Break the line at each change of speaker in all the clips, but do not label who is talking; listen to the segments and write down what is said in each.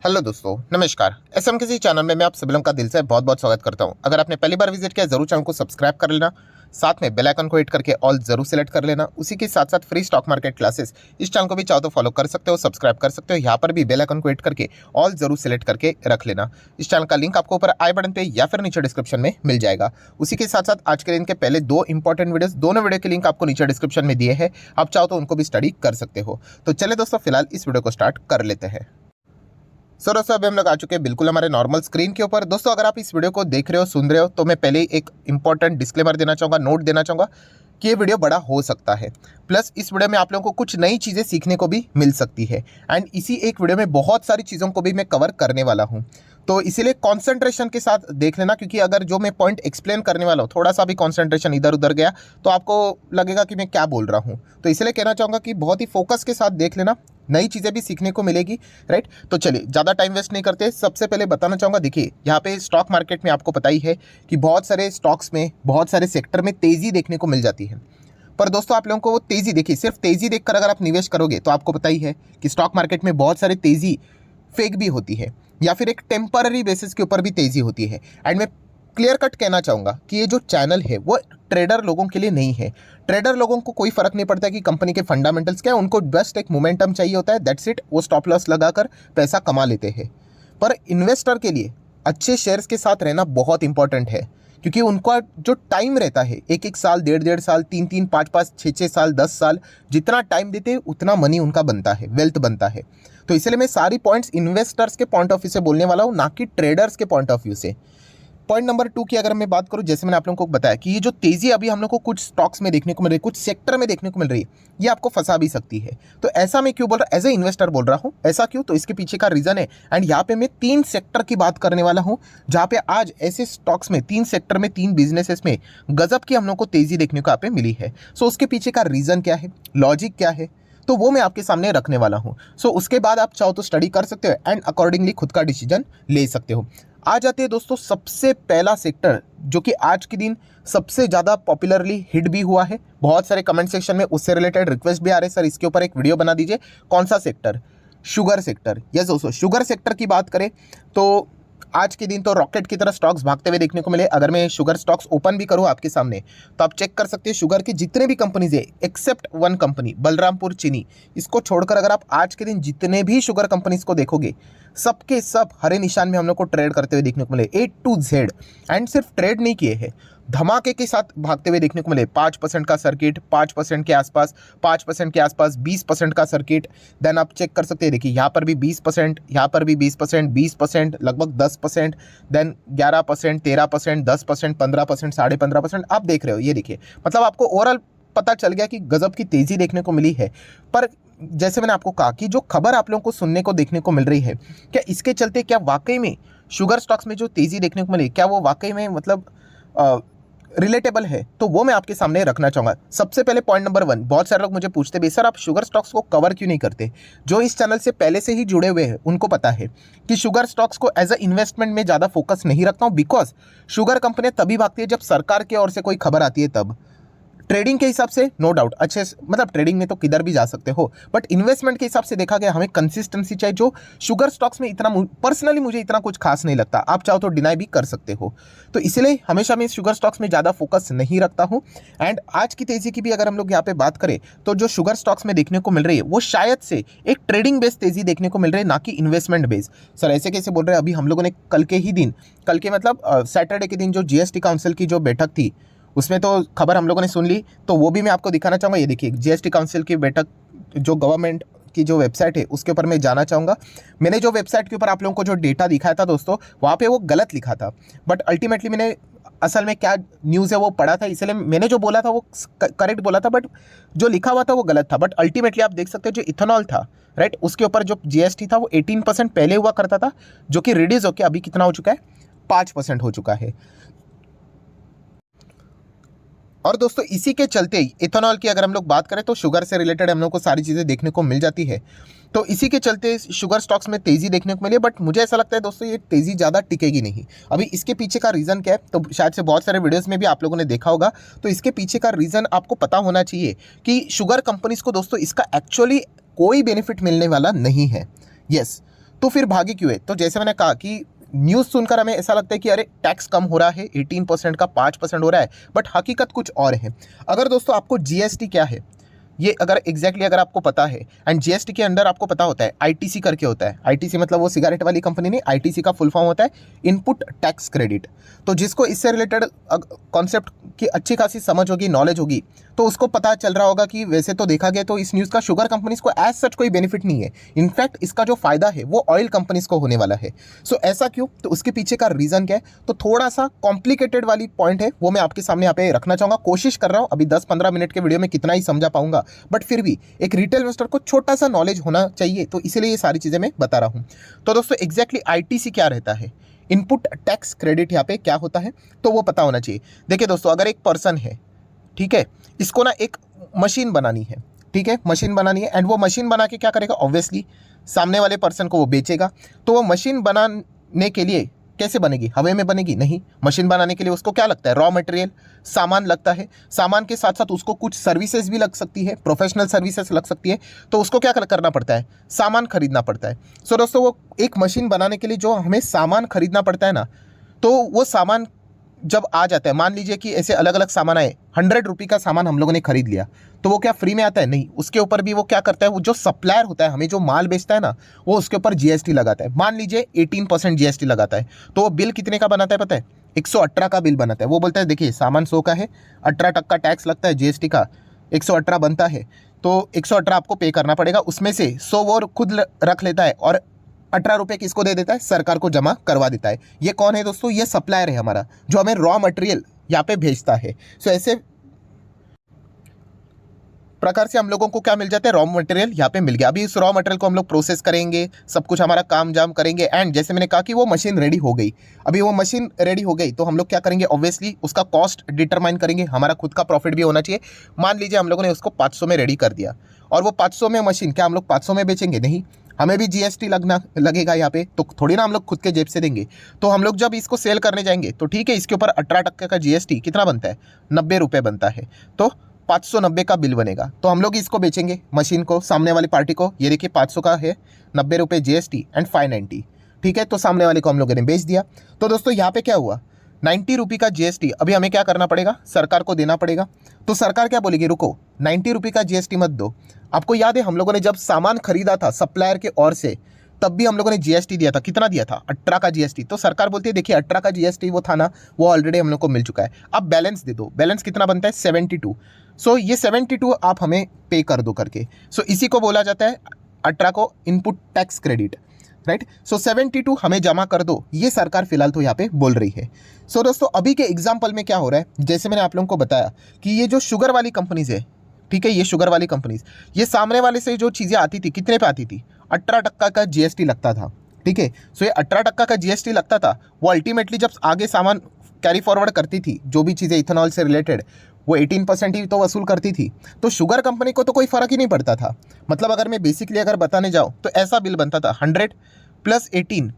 Hello दोस्तों, नमस्कार। SM किसी चैनल में मैं आप सभी लोगों का दिल से बहुत बहुत स्वागत करता हूं। अगर आपने पहली बार विजिट किया जरूर चैनल को सब्सक्राइब कर लेना, साथ में बेल आइकन को हिट करके ऑल जरूर सेलेक्ट कर लेना। उसी के साथ साथ फ्री स्टॉक मार्केट क्लासेस इस चैनल को भी चाहो तो फॉलो कर सकते हो, सब्सक्राइब कर सकते हो। यहाँ पर भी बेल आइकन को हिट करके ऑल जरूर सेलेक्ट करके रख लेना। इस चैनल का लिंक आपको ऊपर आई बटन पे या फिर नीचे डिस्क्रिप्शन में मिल जाएगा। उसी के साथ साथ आज के दिन के पहले दो इंपॉर्टेंट वीडियोस, दोनों वीडियो के लिंक आपको नीचे डिस्क्रिप्शन में दिए हैं, आप चाहो तो उनको भी स्टडी कर सकते हो। तो चले दोस्तों, फिलहाल इस वीडियो को स्टार्ट कर लेते हैं। सर दोस्तों, अभी हम लोग आ चुके हैं बिल्कुल हमारे नॉर्मल स्क्रीन के ऊपर। दोस्तों, अगर आप इस वीडियो को देख रहे हो, सुन रहे हो, तो मैं पहले ही एक इंपॉर्टेंट डिस्क्लेमर देना चाहूँगा, नोट देना चाहूँगा कि ये वीडियो बड़ा हो सकता है। प्लस इस वीडियो में आप लोगों को कुछ नई चीज़ें सीखने को भी मिल सकती है। एंड इसी एक वीडियो में बहुत सारी चीज़ों को भी मैं कवर करने वाला हूँ, तो इसीलिए कॉन्सेंट्रेशन के साथ देख लेना, क्योंकि अगर जो मैं पॉइंट एक्सप्लेन करने वाला हूँ थोड़ा सा भी कॉन्सेंट्रेशन इधर उधर गया तो आपको लगेगा कि मैं क्या बोल रहा हूँ। तो इसलिए कहना चाहूँगा कि बहुत ही फोकस के साथ देख लेना, नई चीज़ें भी सीखने को मिलेगी, राइट। तो चलिए ज़्यादा टाइम वेस्ट नहीं करते, सबसे पहले बताना चाहूँगा, देखिए यहाँ पे स्टॉक मार्केट में आपको पता ही है कि बहुत सारे स्टॉक्स में, बहुत सारे सेक्टर में तेज़ी देखने को मिल जाती है। पर दोस्तों, आप लोगों को वो तेज़ी, देखिए सिर्फ तेज़ी देखकर अगर आप निवेश करोगे तो आपको पता ही है कि स्टॉक मार्केट में बहुत सारी तेज़ी फेक भी होती है, या फिर एक टेम्पररी बेसिस के ऊपर भी तेज़ी होती है। एंड मैं क्लियर कट कहना चाहूँगा कि ये जो चैनल है वो ट्रेडर लोगों के लिए नहीं है। ट्रेडर लोगों को कोई फ़र्क नहीं पड़ता कि कंपनी के फंडामेंटल्स क्या है, उनको बस एक मोमेंटम चाहिए होता है, दैट्स इट। वो स्टॉप लॉस लगाकर पैसा कमा लेते हैं। पर इन्वेस्टर के लिए अच्छे शेयर्स के साथ रहना बहुत इंपॉर्टेंट है, क्योंकि उनका जो टाइम रहता है, एक एक साल, डेढ़ डेढ़ साल, तीन तीन, पाँच पाँच, छः छः साल, 10 साल, जितना टाइम देते हैं उतना मनी उनका बनता है, वेल्थ बनता है। तो इसलिए मैं सारी पॉइंट्स इन्वेस्टर्स के पॉइंट ऑफ व्यू से बोलने वाला हूँ, ना कि ट्रेडर्स के पॉइंट ऑफ व्यू से। पॉइंट नंबर 2 की अगर मैं बात करूं, जैसे मैंने आप लोगों को बताया कि ये जो तेज़ी अभी हम लोग को कुछ स्टॉक्स में देखने को मिल रही है, कुछ सेक्टर में देखने को मिल रही है, ये आपको फंसा भी सकती है। तो ऐसा मैं क्यों बोल रहा हूँ, एज ए इन्वेस्टर बोल रहा हूँ, ऐसा क्यों, तो इसके पीछे का रीज़न है। एंड यहाँ पे मैं 3 सेक्टर की बात करने वाला हूँ, जहाँ पे आज ऐसे स्टॉक्स में, 3 सेक्टर में, 3 बिजनेसेस में गजब की हम लोग को तेज़ी देखने को यहाँ पे मिली है। सो उसके पीछे का रीज़न क्या है, लॉजिक क्या है, तो वो मैं आपके सामने रखने वाला हूँ। सो उसके बाद आप चाहो तो स्टडी कर सकते हो एंड अकॉर्डिंगली खुद का डिसीजन ले सकते हो। आ जाते हैं दोस्तों सबसे पहला सेक्टर, जो कि आज के दिन सबसे ज़्यादा पॉपुलरली हिट भी हुआ है। बहुत सारे कमेंट सेक्शन में उससे रिलेटेड रिक्वेस्ट भी आ रहे हैं, सर इसके ऊपर एक वीडियो बना दीजिए। कौन सा सेक्टर? Sugar sector. यस दोस्तों, शुगर सेक्टर की बात करें तो आज के दिन तो रॉकेट की तरह स्टॉक्स भागते हुए देखने को मिले। अगर मैं शुगर स्टॉक्स ओपन भी करूं आपके सामने तो आप चेक कर सकते हैं, शुगर के जितने भी कंपनीज है एक्सेप्ट वन कंपनी बलरामपुर चीनी, इसको छोड़कर अगर आप आज के दिन जितने भी शुगर कंपनीज को देखोगे, सबके सब हरे निशान में हम लोग को ट्रेड करते हुए देखने को मिले, A to Z। एंड सिर्फ ट्रेड नहीं किए हैं, धमाके के साथ भागते हुए देखने को मिले। 5% का सर्किट, 5% के आसपास, 5% के आसपास, 20% का सर्किट। देन आप चेक कर सकते हैं, देखिए यहाँ पर भी 20%, यहाँ पर भी 20%, 20%, लगभग 10%, देन 11%, 13%, 10%, 15%, 15.5%। आप देख रहे हो, ये देखिए, मतलब आपको ओवरऑल पता चल गया कि गजब की तेज़ी देखने को मिली है। पर जैसे मैंने आपको कहा कि जो खबर आप लोगों को सुनने को देखने को मिल रही है, क्या इसके चलते, क्या वाकई में शुगर स्टॉक्स में जो तेज़ी देखने को मिली, क्या वो वाकई में मतलब रिलेटेबल है? तो वो मैं आपके सामने रखना चाहूँगा। सबसे पहले पॉइंट नंबर 1, बहुत सारे लोग मुझे पूछते हैं सर आप शुगर स्टॉक्स को कवर क्यों नहीं करते? जो इस चैनल से पहले से ही जुड़े हुए हैं उनको पता है कि शुगर स्टॉक्स को एज अ इन्वेस्टमेंट में ज़्यादा फोकस नहीं रखता हूँ, बिकॉज शुगर कंपनियाँ तभी भागती है जब सरकार की ओर से कोई खबर आती है तब। ट्रेडिंग के हिसाब से नो डाउट अच्छे, मतलब ट्रेडिंग में तो किधर भी जा सकते हो, बट इन्वेस्टमेंट के हिसाब से देखा गया हमें कंसिस्टेंसी चाहिए, जो शुगर स्टॉक्स में इतना पर्सनली मुझे इतना कुछ खास नहीं लगता। आप चाहो तो डिनाई भी कर सकते हो। तो इसलिए हमेशा मैं शुगर स्टॉक्स में ज़्यादा फोकस नहीं रखता हूँ। एंड आज की तेज़ी की भी अगर हम लोग यहाँ पे बात करें तो जो शुगर स्टॉक्स में देखने को मिल रही है वो शायद से एक ट्रेडिंग बेस्ड तेज़ी देखने को मिल रही है, ना कि इन्वेस्टमेंट बेस्ड। सर ऐसे कैसे बोल रहे हैं? अभी हम लोगों ने कल के मतलब सैटरडे के दिन जो जीएसटी काउंसिल की जो बैठक थी उसमें तो खबर हम लोगों ने सुन ली, तो वो भी मैं आपको दिखाना चाहूँगा। ये देखिए, जीएसटी काउंसिल की बैठक जो गवर्नमेंट की जो वेबसाइट है उसके ऊपर मैं जाना चाहूँगा। मैंने जो वेबसाइट के ऊपर आप लोगों को जो डेटा दिखाया था दोस्तों, वहाँ पे वो गलत लिखा था, बट अल्टीमेटली मैंने असल में क्या न्यूज़ है वो पढ़ा था, इसलिए मैंने जो बोला था वो करेक्ट बोला था, बट जो लिखा हुआ था वो गलत था। बट अल्टीमेटली आप देख सकते हैं जो इथेनॉल था, राइट, उसके ऊपर जो जीएसटी था वो 18% पहले हुआ करता था, जो कि रिड्यूस होकर अभी कितना हो चुका है? 5% हो चुका है। और दोस्तों इसी के चलते इथेनॉल की अगर हम लोग बात करें तो शुगर से रिलेटेड हम लोग को सारी चीज़ें देखने को मिल जाती है। तो इसी के चलते शुगर स्टॉक्स में तेज़ी देखने को मिली, बट मुझे ऐसा लगता है दोस्तों ये तेज़ी ज़्यादा टिकेगी नहीं। अभी इसके पीछे का रीज़न क्या है, तो शायद से बहुत सारे वीडियोस में भी आप लोगों ने देखा होगा। तो इसके पीछे का रीज़न आपको पता होना चाहिए कि शुगर कंपनीज़ को दोस्तों इसका एक्चुअली कोई बेनिफिट मिलने वाला नहीं है। यस, तो फिर भागे क्यों है? तो जैसे मैंने कहा कि न्यूज़ सुनकर हमें ऐसा लगता है कि अरे टैक्स कम हो रहा है, 18% का 5% हो रहा है, बट हकीकत कुछ और है। अगर दोस्तों आपको जीएसटी क्या है ये अगर एग्जैक्टली अगर आपको पता है, एंड जीएसटी के अंडर आपको पता होता है आईटीसी करके होता है। आईटीसी मतलब वो सिगरेट वाली कंपनी नहीं, आईटीसी का फुल फॉर्म होता है इनपुट टैक्स क्रेडिट। तो जिसको इससे रिलेटेड कॉन्सेप्ट की अच्छी खासी समझ होगी, नॉलेज होगी, तो उसको पता चल रहा होगा कि वैसे तो देखा गया तो इस न्यूज़ का शुगर कंपनीज को एज सच कोई बेनिफिट नहीं है। इनफैक्ट इसका जो फायदा है वो ऑयल कंपनीज को होने वाला है। सो ऐसा क्यों? तो उसके पीछे का रीज़न क्या है? तो थोड़ा सा कॉम्प्लिकेटेड वाली पॉइंट है, वो मैं आपके सामने यहाँ पे रखना चाहूँगा। कोशिश कर रहा हूँ अभी 10-15 मिनट के वीडियो में कितना ही समझा पाऊंगा, बट फिर भी एक रिटेल इन्वेस्टर को छोटा सा नॉलेज होना चाहिए, तो इसीलिए ये सारी चीज़ें मैं बता रहा हूँ। तो दोस्तों एग्जैक्टली आईटीसी क्या रहता है, इनपुट टैक्स क्रेडिट यहाँ पे क्या होता है, तो वो पता होना चाहिए। देखिए दोस्तों, अगर एक पर्सन है, ठीक है, इसको ना एक मशीन बनानी है, ठीक है, मशीन बनानी है, एंड वो मशीन बना के क्या करेगा, ऑब्वियसली सामने वाले पर्सन को वो बेचेगा। तो वो मशीन बनाने के लिए कैसे बनेगी? हवा में बनेगी? नहीं। मशीन बनाने के लिए उसको क्या लगता है? रॉ मटेरियल, सामान लगता है। सामान के साथ साथ उसको कुछ सर्विसेज भी लग सकती है, प्रोफेशनल सर्विसेज लग सकती है। तो उसको क्या करना पड़ता है? सामान खरीदना पड़ता है। सो दोस्तों, वो एक मशीन बनाने के लिए जो हमें सामान खरीदना पड़ता है ना, तो वो सामान जब आ जाता है, मान लीजिए कि ऐसे अलग अलग सामान आए, 100 रुपये का सामान हम लोगों ने खरीद लिया, तो वो क्या फ्री में आता है? नहीं। उसके ऊपर भी वो क्या करता है, वो जो सप्लायर होता है, हमें जो माल बेचता है ना, वो उसके ऊपर जीएसटी लगाता है। मान लीजिए 18% जीएसटी लगाता है। तो वो बिल कितने का बनाता है पता है? 118 का बिल बनाता है। वो बोलता है देखिए सामान 100 का है, 18% टैक्स लगता है जीएसटी का, 118 बनता है, तो 118 आपको पे करना पड़ेगा। उसमें से 100 वो खुद रख लेता है और 18 रुपये किसको दे देता है? सरकार को जमा करवा देता है। ये कौन है दोस्तों? ये सप्लायर है हमारा, जो हमें रॉ मटेरियल यहाँ पे भेजता है। सो ऐसे प्रकार से हम लोगों को क्या मिल जाता है? रॉ मटेरियल यहाँ पे मिल गया। अभी इस रॉ मटेरियल को हम लोग प्रोसेस करेंगे, सब कुछ हमारा काम जाम करेंगे, एंड जैसे मैंने कहा कि वो मशीन रेडी हो गई। अभी वो मशीन रेडी हो गई तो हम लोग क्या करेंगे? ऑब्वियसली उसका कॉस्ट डिटरमाइन करेंगे, हमारा खुद का प्रॉफिट भी होना चाहिए। मान लीजिए हम लोगों ने उसको 500 में रेडी कर दिया, और वो 500 में मशीन क्या हम लोग 500 में बेचेंगे? नहीं, हमें भी जीएसटी लगेगा यहाँ पे, तो थोड़ी ना हम लोग खुद के जेब से देंगे। तो हम लोग जब इसको सेल करने जाएंगे तो ठीक है, इसके ऊपर 18% का जीएसटी कितना बनता है? 90 रुपये बनता है। तो 590 का बिल बनेगा। तो हम लोग इसको बेचेंगे मशीन को सामने वाली पार्टी को, ये देखिए 500 का है, 90 रुपये जीएसटी एंड 590, ठीक है। तो सामने वाले को हम लोगों ने बेच दिया। तो दोस्तों यहाँ पे क्या हुआ? 90 रुपये का जीएसटी अभी हमें क्या करना पड़ेगा? सरकार को देना पड़ेगा। तो सरकार क्या बोलेगी? रुको, 90 रुपये का जीएसटी मत दो। आपको याद है हम लोगों ने जब सामान खरीदा था सप्लायर के ओर से, तब भी हम लोगों ने जीएसटी दिया था। कितना दिया था? 18 का जीएसटी। तो सरकार बोलती है देखिए 18 का जीएसटी वो था ना, वो ऑलरेडी हम लोग को मिल चुका है, अब बैलेंस दे दो। बैलेंस कितना बनता है? 72। सो ये 72 आप हमें पे कर दो करके। सो इसी को बोला जाता है 18 को इनपुट टैक्स क्रेडिट, राइट। सो 72 हमें जमा कर दो, ये सरकार फिलहाल तो यहाँ पे बोल रही है। सो दोस्तों अभी के एग्जाम्पल में क्या हो रहा है, जैसे मैंने आप लोगों को बताया कि ये जो शुगर वाली कंपनीज है, ठीक है, ये शुगर वाली कंपनीज, ये सामने वाले से जो चीज़ें आती थी कितने पे आती थी? 18% का जीएसटी लगता था, ठीक है। सो ये 18% का जीएसटी लगता था, वो अल्टीमेटली जब आगे सामान कैरी फॉरवर्ड करती थी, जो भी चीज़ें इथेनॉल से रिलेटेड, वो 18% ही तो वसूल करती थी। तो शुगर कंपनी को तो कोई फ़र्क ही नहीं पड़ता था। मतलब अगर मैं बेसिकली अगर बताने जाऊँ तो ऐसा बिल बनता था 100 + 18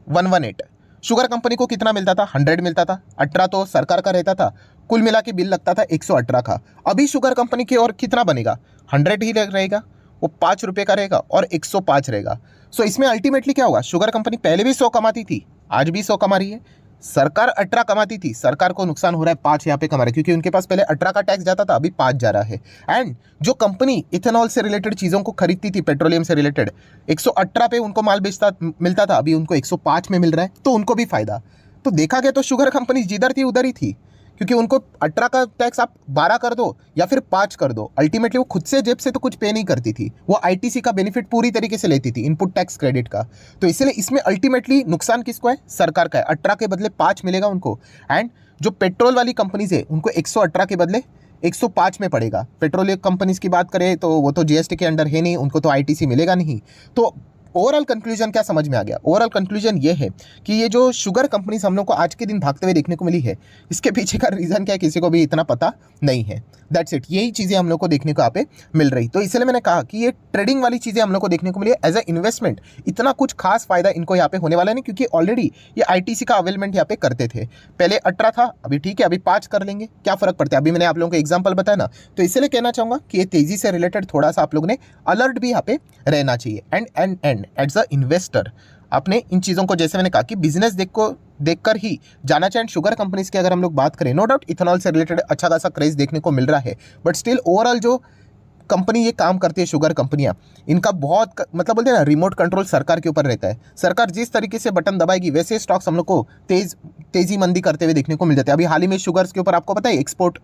118। शुगर कंपनी को कितना मिलता था? 100 मिलता था, 18 तो सरकार का रहता था, कुल मिला के बिल लगता था 118 का। अभी शुगर कंपनी की और कितना बनेगा? 100 ही रहेगा, वो 5 रुपये का रहेगा और 105 रहेगा। सो इसमें अल्टीमेटली क्या होगा? शुगर कंपनी पहले भी 100 कमाती थी, आज भी 100 कमा रही है। सरकार 18 कमाती थी, सरकार को नुकसान हो रहा है 5 यहाँ पे कमा रहा है, क्योंकि उनके पास पहले 18 का टैक्स जाता था, अभी 5 जा रहा है। एंड जो कंपनी इथेनॉल से रिलेटेड चीज़ों को खरीदती थी, पेट्रोलियम से रिलेटेड, 118 पे उनको माल मिलता था, अभी उनको 105 में मिल रहा है, तो उनको भी फायदा। तो देखा गया तो शुगर कंपनी जिधर थी उधर ही थी, क्योंकि उनको 18 का टैक्स आप 12 कर दो या फिर 5 कर दो, अल्टीमेटली वो खुद से जेब से तो कुछ पे नहीं करती थी, वो आईटीसी का बेनिफिट पूरी तरीके से लेती थी, इनपुट टैक्स क्रेडिट का। तो इसलिए इसमें अल्टीमेटली नुकसान किसको है? सरकार का है। 18 के बदले 5 मिलेगा उनको। एंड जो पेट्रोल वाली कंपनीज है उनको 118 के बदले 105 में पड़ेगा। पेट्रोलियम कंपनीज की बात करें तो वो तो जीएसटी के अंडर है नहीं, उनको तो आईटीसी मिलेगा नहीं। तो ओवरऑल कंक्लूजन क्या समझ में आ गया? ओवरऑल कंक्लूजन ये है कि ये जो शुगर कंपनीज हम लोग को आज के दिन भागते हुए देखने को मिली है, इसके पीछे का रीज़न क्या है किसी को भी इतना पता नहीं है। दैट्स इट, यही चीज़ें हम लोग को देखने को यहाँ पे मिल रही। तो इसलिए मैंने कहा कि ये ट्रेडिंग वाली चीज़ें हम लोग को देखने को मिली है। एज ए इन्वेस्टमेंट इतना कुछ खास फायदा इनको यहाँ पे होने वाला नहीं, क्योंकि ऑलरेडी ये आईटीसी का अवेलमेंट यहाँ पे करते थे। पहले 18 था, अभी ठीक है, अभी 5 कर लेंगे, क्या फ़र्क पड़ता है? अभी मैंने आप लोगों को एग्जाम्पल बताया ना, तो इसलिए कहना चाहूँगा कि ये तेज़ी से रिलेटेड थोड़ा सा आप लोगों ने अलर्ट भी यहाँ पे रहना चाहिए। एंड एज अ इन्वेस्टर आपने इन चीज़ों को, जैसे मैंने कहा कि बिजनेस देखकर ही जाना चाहिए। एंड शुगर कंपनीज की अगर हम लोग बात करें, नो डाउट इथेनॉल से रिलेटेड अच्छा खासा क्रेज देखने को मिल रहा है, बट स्टिल ओवरऑल जो कंपनी ये काम करती है, शुगर कंपनियां, इनका बहुत मतलब बोलते हैं ना, रिमोट कंट्रोल सरकार के ऊपर रहता है। सरकार जिस तरीके से बटन दबाएगी वैसे स्टॉक्स हम लोग को तेजी मंदी करते हुए देखने को मिल जाते हैं। अभी हाल ही में शुगर्स के ऊपर आपको पता है एक्सपोर्ट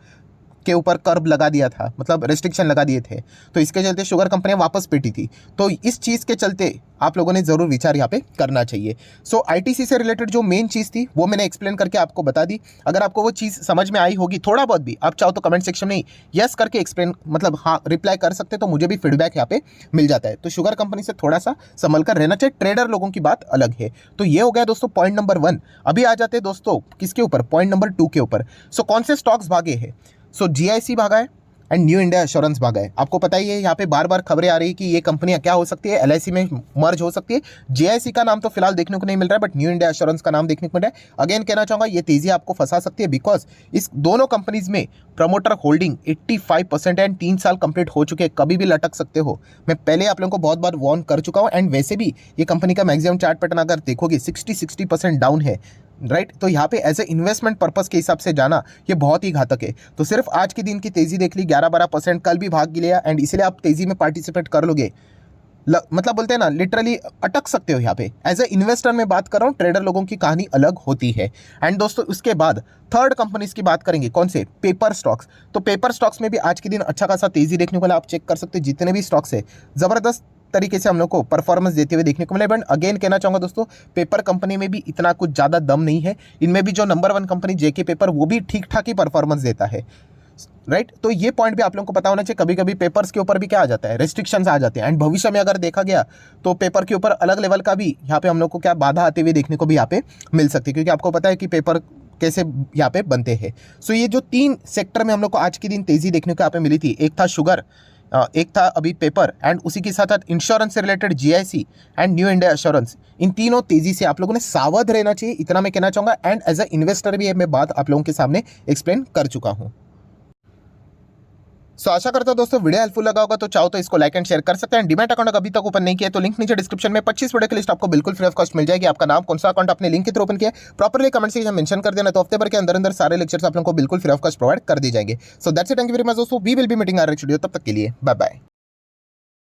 के ऊपर कर्ब लगा दिया था, मतलब रेस्ट्रिक्शन लगा दिए थे, तो इसके चलते शुगर कंपनियां वापस पिटी थी। तो इस चीज़ के चलते आप लोगों ने ज़रूर विचार यहाँ पे करना चाहिए। सो आईटीसी से रिलेटेड जो मेन चीज़ थी वो मैंने एक्सप्लेन करके आपको बता दी। अगर आपको वो चीज़ समझ में आई होगी थोड़ा बहुत भी, आप चाहो तो कमेंट सेक्शन में यस करके एक्सप्लेन, मतलब हाँ रिप्लाई कर सकते, तो मुझे भी फीडबैक यहाँ पे मिल जाता है। तो शुगर कंपनी से थोड़ा सा संभल कर रहना चाहिए, ट्रेडर लोगों की बात अलग है। तो ये हो गया दोस्तों पॉइंट नंबर 1। अभी आ जाते हैं दोस्तों किसके ऊपर, पॉइंट नंबर 2 के ऊपर। सो कौन से स्टॉक्स भागे हैं? सो जीआईसी भागा है एंड न्यू इंडिया एश्योरेंस भागा है। आपको पता ही है यहाँ पे बार बार खबरें आ रही है कि ये कंपनियां क्या हो सकती है, एलआईसी में मर्ज हो सकती है। जीआईसी का नाम तो फिलहाल देखने को नहीं मिल रहा है, बट न्यू इंडिया एश्योरेंस का नाम देखने को मिल रहा है। अगेन कहना चाहूंगा ये तेजी आपको फंसा सकती है, बिकॉज इस दोनों कंपनीज में प्रमोटर होल्डिंग 85% है एंड 3 साल कंप्लीट हो चुके हैं, कभी भी लटक सकते हो। मैं पहले आप लोगों को बहुत बार वार्न कर चुका हूँ। एंड वैसे भी ये कंपनी का मैक्सिमम चार्ट पैटर्न अगर देखोगे 60% डाउन है, राइट। तो यहाँ पे एज ए इन्वेस्टमेंट पर्पस के हिसाब से जाना ये बहुत ही घातक है। तो सिर्फ आज के दिन की तेजी देख ली 11-12%, कल भी भाग लिया एंड इसलिए आप तेजी में पार्टिसिपेट कर लोगे, मतलब बोलते हैं ना लिटरली अटक सकते हो यहाँ पे। एज ए इन्वेस्टर में बात कर रहा हूँ, ट्रेडर लोगों की कहानी अलग होती है। एंड दोस्तों उसके बाद थर्ड कंपनीज की बात करेंगे, कौन से, पेपर स्टॉक्स। तो पेपर स्टॉक्स में भी आज के दिन अच्छा खासा तेजी देखने को मिला। आप चेक कर सकते हो जितने भी स्टॉक्स है जबरदस्त तरीके से हम लोग को परफॉर्मेंस देते हुए देखने को मिले। बट अगेन कहना चाहूंगा दोस्तों, पेपर कंपनी में भी इतना कुछ ज़्यादा दम नहीं है। इनमें भी जो नंबर 1 कंपनी जेके पेपर, वो भी ठीक ठाक ही परफॉर्मेंस देता है, राइट। तो ये पॉइंट भी आप लोगों को पता होना चाहिए। कभी कभी पेपर्स के ऊपर भी क्या आ जाता है, रेस्ट्रिक्शंस आ जाते हैं। एंड भविष्य में अगर देखा गया तो पेपर के ऊपर अलग लेवल का भी यहाँ पे हम लोग को क्या बाधा आते हुए देखने को भी यहाँ पे मिल सकती है, क्योंकि आपको पता है कि पेपर कैसे यहाँ पे बनते हैं। सो ये जो 3 सेक्टर में हम लोग को आज के दिन तेजी देखने को यहाँ पे मिली थी, एक था शुगर, एक था अभी पेपर, एंड उसी के साथ साथ इंश्योरेंस से related GIC and New India Assurance. इन तीनों तेजी से आप लोगों ने सावध रहना चाहिए, इतना मैं कहना चाहूंगा। एंड एज अ इन्वेस्टर भी मैं बात आप लोगों के सामने एक्सप्लेन कर चुका हूँ। सो आशा करता हूं दोस्तों वीडियो हेल्पफुल लगा होगा, तो चाहो तो इसको लाइक एंड शेयर कर सकते हैं। डीमैट अकाउंट अभी तक ओपन नहीं किया तो लिंक नीचे डिस्क्रिप्शन में 25 वीडियो की लिस्ट आपको बिल्कुल फ्री ऑफ कॉस्ट मिल जाएगी। आपका नाम, कौन सा अकाउंट आपने लिंक के थ्रू ओपन किया, प्रॉपर्ली कमेंट सेक्शन में मेंशन कर देना, तो हफ्ते भर के अंदर सारे लेक्चर्स आप लोगों को बिल्कुल फ्री ऑफ कॉस्ट प्रोवाइड कर दी जाएंगे। So that's it, thank you very much दोस्तों, we will be meeting our next video. तब तक के लिए बाय बाय।